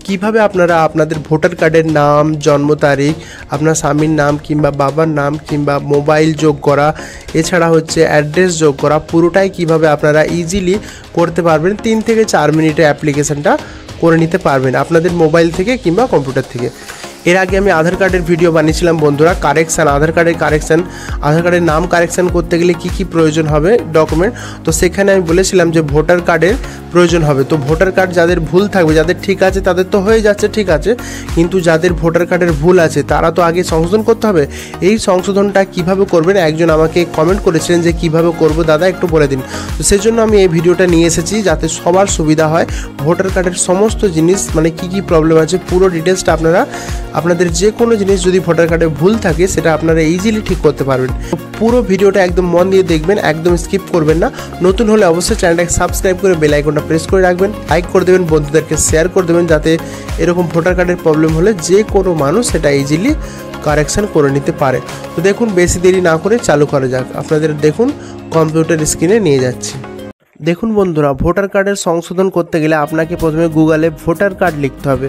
কিভাবে আপনারা আপনাদের ভোটার কার্ডের নাম, জন্ম তারিখ, আপনার স্বামীর নাম কিংবা বাবার নাম কিংবা মোবাইল যোগ করা, এছাড়া হচ্ছে অ্যাড্রেস যোগ করা, পুরোটাই কিভাবে আপনারা ইজিলি করতে পারবেন। 3 থেকে 4 মিনিটে অ্যাপ্লিকেশনটা করে নিতে পারবেন আপনাদের মোবাইল থেকে কিংবা কম্পিউটার থেকে। এর আগে আমি আধার কার্ডের ভিডিও বানিয়েছিলাম বন্ধুরা, কারেকশান, আধার কার্ডের নাম কারেকশান করতে গেলে কি প্রয়োজন হবে ডকুমেন্ট। তো সেখানে আমি বলেছিলাম যে ভোটার কার্ডের প্রয়োজন হবে। তো ভোটার কার্ড যাদের ভুল থাকবে, যাদের ঠিক আছে তাদের তো হয়ে যাচ্ছে ঠিক আছে, কিন্তু যাদের ভোটার কার্ডের ভুল আছে তারা তো আগে সংশোধন করতে হবে। এই সংশোধনটা কিভাবে করবেন, একজন আমাকে কমেন্ট করেছিলেন যে কিভাবে করব দাদা একটু বলে দিন। তো সেজন্য আমি এই ভিডিওটা নিয়ে এসেছি যাতে সবার সুবিধা হয়। ভোটার কার্ডের সমস্ত জিনিস মানে কি প্রবলেম আছে পুরো ডিটেলসটা আপনাদের যে কোনো জিনিস যদি ভোটার কার্ডে ভুল থাকে সেটা আপনারা ইজিলি ঠিক করতে পারবেন। পুরো ভিডিওটা একদম মন দিয়ে দেখবেন, একদম স্কিপ করবেন না। নতুন হলে অবশ্যই চ্যানেলটাকে সাবস্ক্রাইব করে বেল আইকনটা প্রেস করে রাখবেন, লাইক করে দেবেন, বন্ধুদেরকে শেয়ার করে দেবেন, যাতে এরকম ভোটার কার্ডের প্রবলেম হলে যে কোনো মানুষ সেটা ইজিলি কারেকশন করে নিতে পারে। তো দেখুন, বেশি দেরি না করে চালু করা যাক। আপনাদের দেখুন কম্পিউটার স্ক্রিনে নিয়ে যাচ্ছি। দেখুন বন্ধুরা, ভোটার কার্ডের সংশোধন করতে গেলে আপনাকে প্রথমে গুগলে ভোটার কার্ড লিখতে হবে।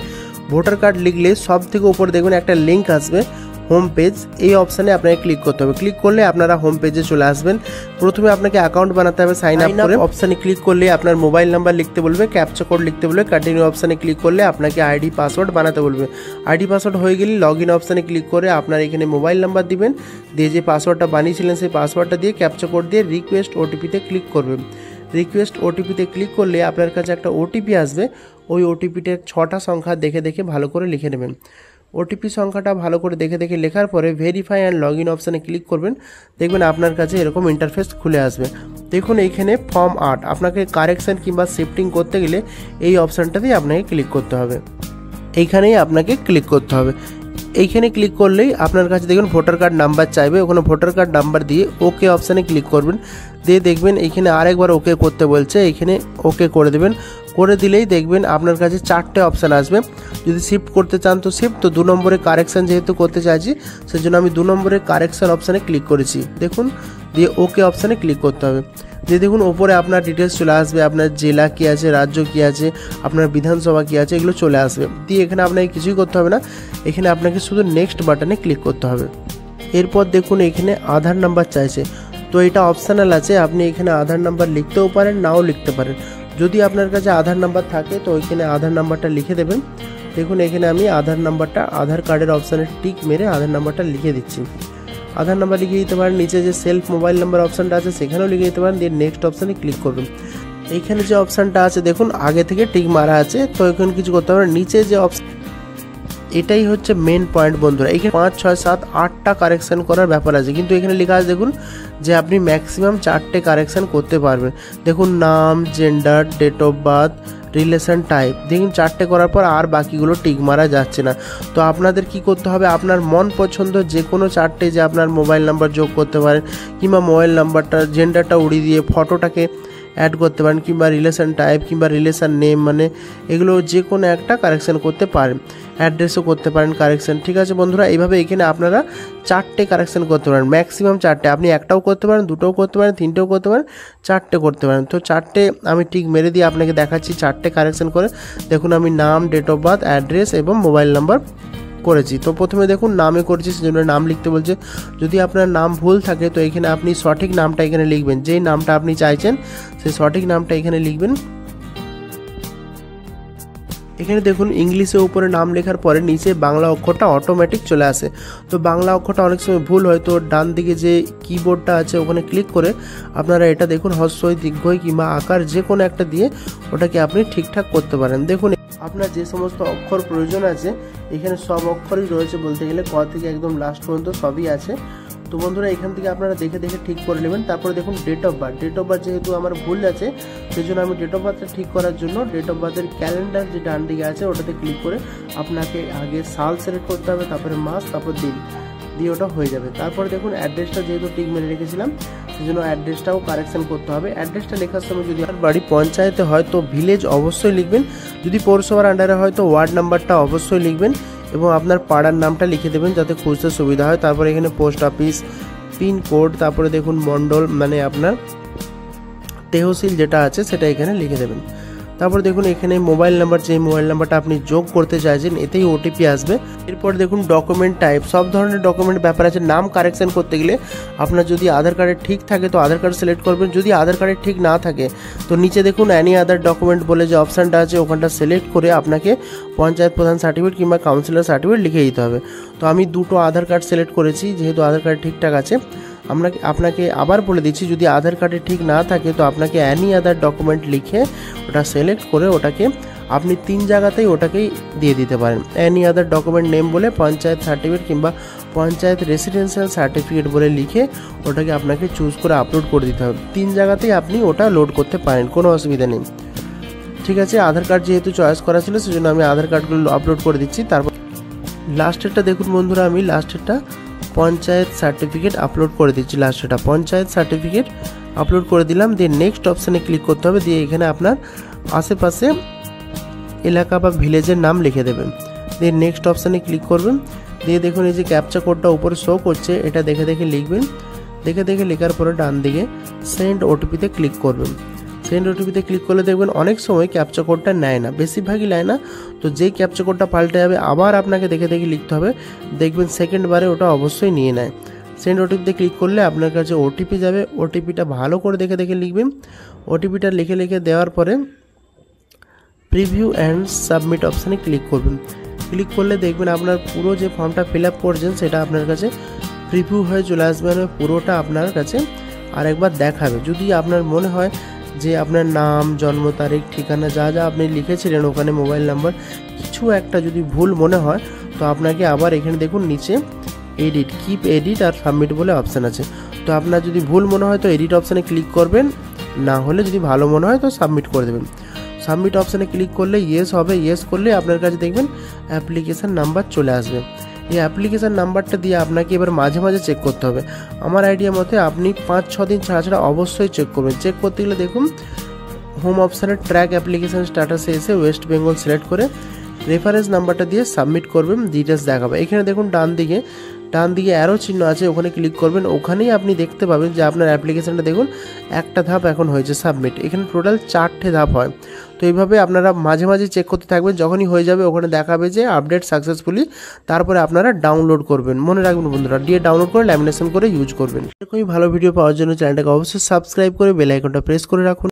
ভোটার কার্ড লিখলে সব থেকে উপরে দেখবেন একটা লিঙ্ক আসবে, হোম পেজ। এই অপশানে আপনাকে ক্লিক করতে হবে। ক্লিক করলে আপনারা হোম পেজে চলে আসবেন। প্রথমে আপনাকে অ্যাকাউন্ট বানাতে হবে, সাইন আপ করে অপশানে ক্লিক করলে আপনার মোবাইল নাম্বার লিখতে বলবে, ক্যাপচা কোড লিখতে বলবে, কন্টিনিউ অপশানে ক্লিক করলে আপনাকে আইডি পাসওয়ার্ড বানাতে বলবে। আইডি পাসওয়ার্ড হয়ে গেলে লগ ইন অপশানে ক্লিক করে আপনার এখানে মোবাইল নাম্বার দিবেন, দিয়ে যে পাসওয়ার্ডটা বানিয়েছিলেন সেই পাসওয়ার্ডটা দিয়ে ক্যাপচা কোড দিয়ে রিকোয়েস্ট ওটিপিতে ক্লিক করবেন। রিকোয়েস্ট ওটিপিতে ক্লিক করলে আপনার কাছে একটা ওটিপি আসবে। ওই ওটিপিতে 6টা সংখ্যা দেখে ভালো করে লিখে নেবেন। ওটিপি সংখ্যাটা ভালো করে দেখে লেখার পরে ভেরিফাই অ্যান্ড লগ ইন অপশানে ক্লিক করবেন। দেখবেন আপনার কাছে এরকম ইন্টারফেস খুলে আসবে। দেখুন এইখানে ফর্ম 8, আপনাকে কারেকশন কিংবা শিফটিং করতে গেলে এই অপশানটাতেই আপনাকে ক্লিক করতে হবে। এইখানেই আপনাকে ক্লিক করতে হবে। এইখানে ক্লিক করলেই আপনার কাছে দেখুন ভোটার কার্ড নাম্বার চাইবে, ওখানে ভোটার কার্ড নাম্বার দিয়ে ওকে অপশানে ক্লিক করবেন। দিয়ে দেখবেন এইখানে আরেকবার ওকে করতে বলছে, এইখানে ওকে করে দেবেন। করে দিলেই দেখবেন আপনার কাছে 4টে অপশান আসবে। যদি শিফট করতে চান তো শিফট, তো 2 নম্বরে কারেকশান যেহেতু করতে চাইছি সেজন্য আমি 2 নম্বরে কারেকশান অপশানে ক্লিক করেছি। দেখুন, দিয়ে ওকে অপশানে ক্লিক করতে হবে। দিয়ে দেখুন ওপরে আপনার ডিটেলস চলে আসবে, আপনার জেলা কী আছে, রাজ্য কী আছে, আপনার বিধানসভা কী আছে, এগুলো চলে আসবে। দিয়ে এখানে আপনাকে কিছুই করতে হবে না, এখানে আপনাকে শুধু নেক্সট বাটনে ক্লিক করতে হবে। এরপর দেখুন এখানে আধার নাম্বার চাইছে, তো এটা অপশানাল আছে, আপনি এখানে আধার নাম্বার লিখতেও পারেন, নাও লিখতে পারেন। যদি আপনার কাছে আধার নাম্বার থাকে তো ওইখানে আধার নাম্বারটা লিখে দেবেন। দেখুন এখানে আমি আধার নাম্বারটা আধার কার্ডের অপশানে টিক মেরে আধার নাম্বারটা লিখে দিচ্ছি। আধার নাম্বার লিখে দিতে পারেন, নিচে যে সেলফ মোবাইল নাম্বার অপশানটা আছে সেখানেও লিখে দিতে পারেন। দিয়ে নেক্সট অপশানে ক্লিক করবেন। এইখানে যে অপশানটা আছে দেখুন আগে থেকে টিক মারা আছে, তো এখানে কিছু করতে হবে। নিচে যে অপশান, এটাই হচ্ছে মেন পয়েন্ট বন্ধুরা। এখানে 5, 6, 7, 8টা কারেকশান করার ব্যাপার আছে, কিন্তু এখানে লেখা আছে দেখুন যে আপনি ম্যাক্সিমাম 4টে কারেকশান করতে পারবেন। দেখুন নাম, gender, date of birth, relation type, দেখুন 4টে করার পর আর বাকিগুলো টিক মারা যাচ্ছে না। তো আপনাদের কি করতে হবে, আপনার মন পছন্দ যে কোনো 4টে, যে আপনার মোবাইল নাম্বার যোগ করতে পারেন কিংবা মোবাইল নাম্বারটা জেন্ডারটা উড়িয়ে দিয়ে ফটোটাকে অ্যাড করতে পারেন, কিংবা রিলেশন টাইপ কিংবা রিলেশন নেম, মানে এগুলো যে কোনো একটা কারেকশান করতে পারেন। অ্যাড্রেসও করতে পারেন কারেকশান। ঠিক আছে বন্ধুরা, এইভাবে এখানে আপনারা 4টে কারেকশান করতে পারেন, ম্যাক্সিমাম 4টে। আপনি একটাও করতে পারেন, 2টোও করতে পারেন, 3টেও করতে পারেন, 4টে করতে পারেন। তো 4টে আমি ঠিক মেরে দিয়ে আপনাকে দেখাচ্ছি 4টে কারেকশান করে। দেখুন আমি নাম, ডেট অফ বার্থ, অ্যাড্রেস এবং মোবাইল নাম্বার করেছি। তো প্রথমে দেখুন নামে করেছি সেজন্য নাম লিখতে বলছে। যদি আপনার নাম ভুল থাকে তো এখানে আপনি সঠিক নামটা এখানে লিখবেন, যেই নামটা আপনি চাইছেন সেই সঠিক নামটা এখানে লিখবেন। এখানে দেখুন ইংলিশে উপরে নাম লেখার পরে নিচে বাংলা অক্ষরটা অটোমেটিক চলে আসে। তো বাংলা অক্ষরটা অনেক সময় ভুল হয়, তো ডান দিকে যে কিবোর্ডটা আছে ওখানে ক্লিক করে আপনারা এটা দেখুন হ্রস্বই, দীর্ঘই কিংবা আকার যে কোনো একটা দিয়ে ওটাকে আপনি ঠিকঠাক করতে পারেন। দেখুন আপনার যে সমস্ত অক্ষর প্রয়োজন আছে এখানে সব অক্ষরই রয়েছে বলতে গেলে, ক থেকে একদম লাস্ট পর্যন্ত সবই আছে। তো বন্ধুরা এখান থেকে আপনারা দেখে ঠিক করে নেবেন। তারপরে দেখুন ডেট অফ বার্থ, যেহেতু আমার ভুল আছে সেই জন্য আমি ডেট অফ বার্থটা ঠিক করার জন্য ডেট অফ বার্থের ক্যালেন্ডার যে ডান দিকে আছে ওটাতে ক্লিক করে আপনাকে আগে সাল সিলেক্ট করতে হবে, তারপরে মাস, তারপর দিন, দিয়ে ওটা হয়ে যাবে। তারপরে দেখুন অ্যাড্রেসটা যেহেতু টিক মেরে রেখেছিলাম সেই জন্য অ্যাড্রেসটাও কারেকশান করতে হবে। অ্যাড্রেসটা লেখার সময় যদি আপনার বাড়ি পঞ্চায়েতে হয় তো ভিলেজ অবশ্যই লিখবেন, যদি পৌরসভার আন্ডারে হয় তো ওয়ার্ড নাম্বারটা অবশ্যই লিখবেন এবং আপনার পাড়ার নামটা লিখে দেবেন যাতে খুঁজতে সুবিধা হয়। তারপরে এখানে পোস্ট অফিস, পিনকোড, তারপরে দেখুন মণ্ডল মানে আপনার তেহসিল যেটা আছে সেটা এখানে লিখে দেবেন। তারপর দেখুন এখানে মোবাইল নাম্বার, যে মোবাইল নাম্বারটা আপনি যোগ করতে চাইছেন এতেই ওটিপি আসবে। এরপর দেখুন ডকুমেন্ট টাইপ, সব ধরনের ডকুমেন্ট ব্যাপার আছে। নাম কারেকশন করতে গেলে আপনার যদি আধার কার্ডে ঠিক থাকে তো আধার কার্ড সিলেক্ট করবেন, যদি আধার কার্ডে ঠিক না থাকে তো নিচে দেখুন অ্যানি আদার ডকুমেন্ট বলে যে অপশানটা আছে ওখানটা সিলেক্ট করে আপনাকে পঞ্চায়েত প্রধান সার্টিফিকেট কিংবা কাউন্সিলর সার্টিফিকেট লিখে দিতে হবে। তো আমি দুটো আধার কার্ড সিলেক্ট করেছি, যেহেতু আধার কার্ড ঠিকঠাক আছে। আপনাকে আবার বলে দিচ্ছি, যদি আধার কার্ডে ঠিক না থাকে তো আপনাকে অ্যানি আদার ডকুমেন্ট লিখে ওটা সিলেক্ট করে ওটাকে আপনি 3 জায়গাতেই ওটাকেই দিয়ে দিতে পারেন। অ্যানি আদার ডকুমেন্ট নেম বলে পঞ্চায়েত সার্টিফিকেট কিংবা পঞ্চায়েত রেসিডেন্সিয়াল সার্টিফিকেট বলে লিখে ওটাকে আপনাকে চুজ করে আপলোড করে দিতে হবে। 3 জায়গাতেই আপনি ওটা লোড করতে পারেন, কোনো অসুবিধা নেই। ঠিক আছে, আধার কার্ড যেহেতু চয়েস করা ছিল সেজন্য আমি আধার কার্ডগুলো আপলোড করে দিচ্ছি। তারপর লাস্টেরটা দেখুন বন্ধুরা, আমি লাস্টেরটা পঞ্চায়েত সার্টিফিকেট আপলোড করে দিচ্ছি। লাস্টেরটা পঞ্চায়েত সার্টিফিকেট আপলোড করে দিলাম। দিয়ে নেক্সট অপশানে ক্লিক করতে হবে। দিয়ে এখানে আপনার আশেপাশে এলাকা বা ভিলেজের নাম লিখে দেবেন। দিয়ে নেক্সট অপশানে ক্লিক করবেন। দিয়ে দেখুন এই যে ক্যাপচা কোডটা উপরে শো করছে, এটা দেখে দেখে লিখবেন। দেখে দেখে লেখার পরে ডান দিকে সেন্ড ওটিপিতে ক্লিক করবেন। সেন্ড ওটিপিতে ক্লিক করলে দেখবেন অনেক সময় ক্যাপচা কোডটা নেয় না, বেশিরভাগই নেয় না। তো যেই ক্যাপচা কোডটা পাল্টে যাবে আবার আপনাকে দেখে দেখে লিখতে হবে, দেখবেন সেকেন্ড বারে ওটা অবশ্যই নিয়ে নেয়। সেন্ড ওটিপিতে ক্লিক করলে আপনার কাছে ওটিপি যাবে। ওটিপিটা ভালো করে দেখে দেখে লিখবেন। ওটিপিটা লিখে লিখে দেওয়ার পরে প্রিভিউ অ্যান্ড সাবমিট অপশানে ক্লিক করবেন। ক্লিক করলে দেখবেন আপনার পুরো যে ফর্মটা ফিল আপ করছেন সেটা আপনার কাছে প্রিভিউ হয়ে চলে আসবে, মানে পুরোটা আপনার কাছে আরেকবার দেখাবে। যদি আপনার মনে হয় যে আপনার নাম, জন্ম তারিখ, ঠিকানা যা যা আপনি লিখেছিলেন ওখানে মোবাইল নাম্বার কিছু একটা যদি ভুল মনে হয় তো আপনাকে আবার এখানে দেখুন নিচে এডিট, কিপ এডিট আর সাবমিট বলে অপশান আছে। তো আপনার যদি ভুল মনে হয় তো এডিট অপশানে ক্লিক করবেন, না হলে যদি ভালো মনে হয় তো সাবমিট করে দেবেন। সাবমিট অপশানে ক্লিক করলে ইয়েস হবে। ইয়েস করলে আপনার কাছে দেখবেন অ্যাপ্লিকেশান নাম্বার চলে আসবে। এই অ্যাপ্লিকেশান নাম্বারটা দিয়ে আপনাকে এবার মাঝে মাঝে চেক করতে হবে। আমার আইডিয়া মতে আপনি 5-6 দিন ছাড়া ছাড়া অবশ্যই চেক করবেন। চেক করতে গেলে দেখুন হোম অপশানে ট্র্যাক অ্যাপ্লিকেশান স্ট্যাটাসে এসে ওয়েস্ট বেঙ্গল সিলেক্ট করে রেফারেন্স নাম্বারটা দিয়ে সাবমিট করবেন, ডিটেলস দেখাবে। এখানে দেখুন ডান দিকে অ্যারো চিহ্ন আছে, ওখানে ক্লিক করবেন। ওখানেই আপনি দেখতে পাবেন যে আপনার অ্যাপ্লিকেশানটা দেখুন একটা ধাপ এখন হয়েছে সাবমিট। এখানে টোটাল 4টে ধাপ হয়। তো এইভাবে আপনারা মাঝে মাঝে চেক করতে থাকবেন। যখনই হয়ে যাবে ওখানে দেখাবে যে আপডেট সাকসেসফুলি, তারপরে আপনারা ডাউনলোড করবেন। মনে রাখবেন বন্ধুরা, দিয়ে ডাউনলোড করে ল্যামিনেশন করে ইউজ করবেন। এরকমই ভালো ভিডিও পাওয়ার জন্য চ্যানেলটাকে অবশ্যই সাবস্ক্রাইব করে বেল আইকনটা প্রেস করে রাখুন।